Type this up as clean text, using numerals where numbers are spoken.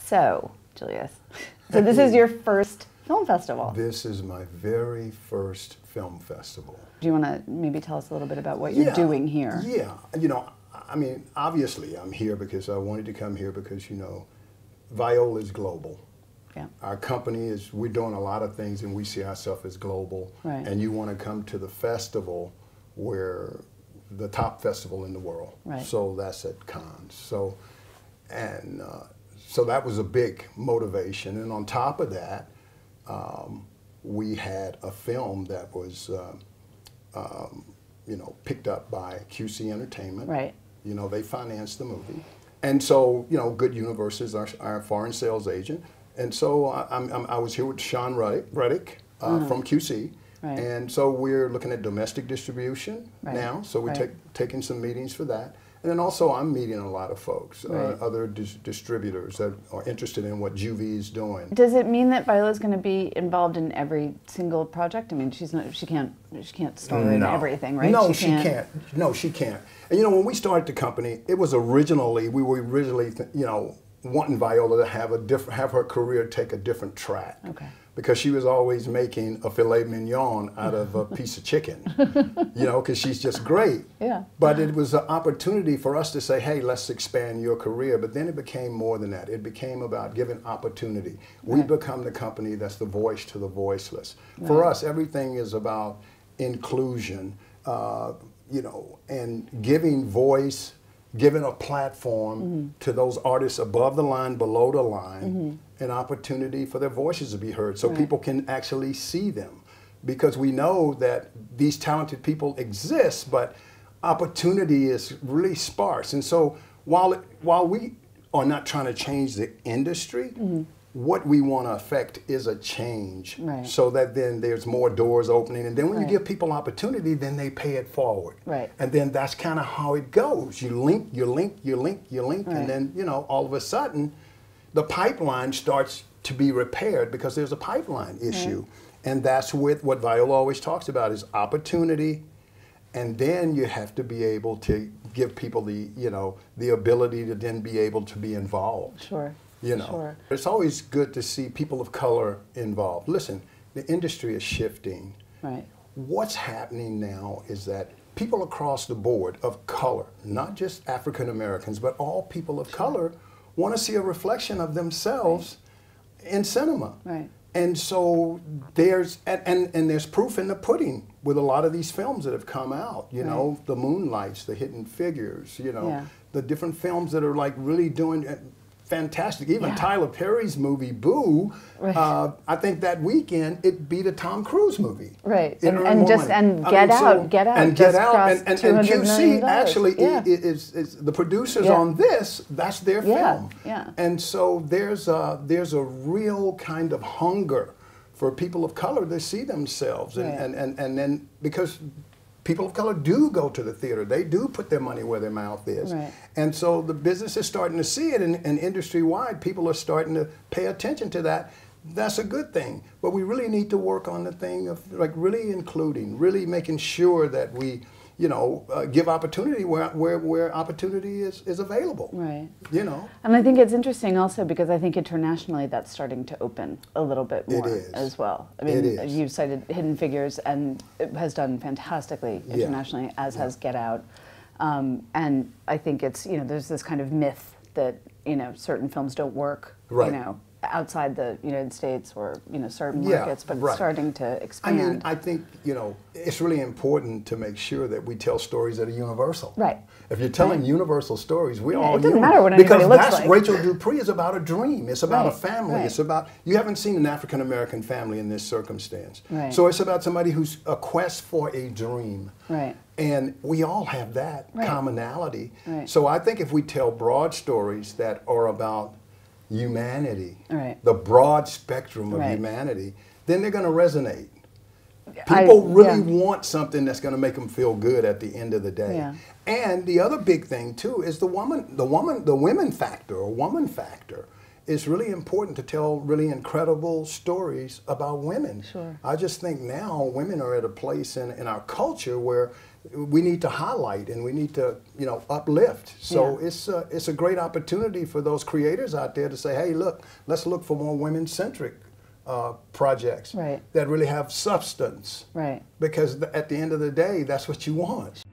So, Julius, so this is your first film festival. This is my very first film festival. Do you want to maybe tell us a little bit about what you're doing here? Yeah, you know, I mean, obviously I'm here because I wanted to come here because, you know, Viola is global. Yeah. Our company is, we're doing a lot of things and we see ourselves as global. Right. And you want to come to the festival where the top festival in the world. Right. So that's at Cannes. So, and so that was a big motivation. And on top of that, we had a film that was, you know, picked up by QC Entertainment. Right. You know, they financed the movie. And so, you know, Good Universe is our foreign sales agent. And so I was here with Sean Ruddick from QC. Right. And so we're looking at domestic distribution now. So we're taking some meetings for that. And then also I'm meeting a lot of folks, other distributors that are interested in what JuVee is doing. Does it mean that Viola's going to be involved in every single project? I mean, she can't star in everything, right? No, she can't. No, she can't. And you know, when we started the company, it was originally, we were originally, you know, wanting Viola to have her career take a different track. Okay. Because she was always making a filet mignon out of a piece of chicken, you know, because she's just great. Yeah. But it was an opportunity for us to say, hey, let's expand your career. But then it became more than that. It became about giving opportunity. We become the company that's the voice to the voiceless. For us, everything is about inclusion, you know, and giving voice, giving a platform to those artists above the line, below the line, an opportunity for their voices to be heard so people can actually see them. Because we know that these talented people exist, but opportunity is really sparse. And so while we are not trying to change the industry, what we want to affect is a change so that then there's more doors opening. And then when you give people opportunity, then they pay it forward. Right. And then that's kind of how it goes. You link, and then, you know, all of a sudden, the pipeline starts to be repaired because there's a pipeline issue. And that's what Viola always talks about is opportunity. And then you have to be able to give people the, you know, the ability to then be able to be involved. Sure. You know, it's always good to see people of color involved. Listen, the industry is shifting. Right. What's happening now is that people across the board of color, not just African Americans, but all people of color, want to see a reflection of themselves in cinema. Right. And so there's and there's proof in the pudding with a lot of these films that have come out. You know, the Moonlights, the Hidden Figures. You know, the different films that are like really doing fantastic. Even Tyler Perry's movie Boo. I think that weekend it beat a Tom Cruise movie. Right. And Get Out. And QC actually is the producers on this. That's their film. Yeah. And so there's a real kind of hunger for people of color to see themselves, and then because people of color do go to the theater. They do put their money where their mouth is. Right. And so the business is starting to see it, and industry-wide, people are starting to pay attention to that. That's a good thing. But we really need to work on the thing of like really including, really making sure that we, you know, give opportunity where opportunity is available. Right. You know. And I think it's interesting also because I think internationally that's starting to open a little bit more as well. I mean, you've cited Hidden Figures, and it has done fantastically internationally, as has Get Out. And I think it's, you know, there's this kind of myth that, you know, certain films don't work, you know, outside the United States or, you know, certain markets, but it's starting to expand. I mean, I think, you know, it's really important to make sure that we tell stories that are universal. Right. If you're telling universal stories, we all it doesn't matter what anybody looks like. Because Rachel Dupree is about a dream. It's about a family. It's about, you haven't seen an African American family in this circumstance. Right. So it's about somebody who's a quest for a dream. Right. And we all have that commonality. Right. So I think if we tell broad stories that are about humanity, the broad spectrum of humanity, then they're going to resonate. People really want something that's going to make them feel good at the end of the day. Yeah. And the other big thing too is the women factor or woman factor. It's really important to tell really incredible stories about women. Sure. I just think now women are at a place in our culture where we need to highlight and we need to, you know, uplift. So it's a great opportunity for those creators out there to say, hey, look, let's look for more women-centric projects that really have substance. Right. Because at the end of the day, that's what you want.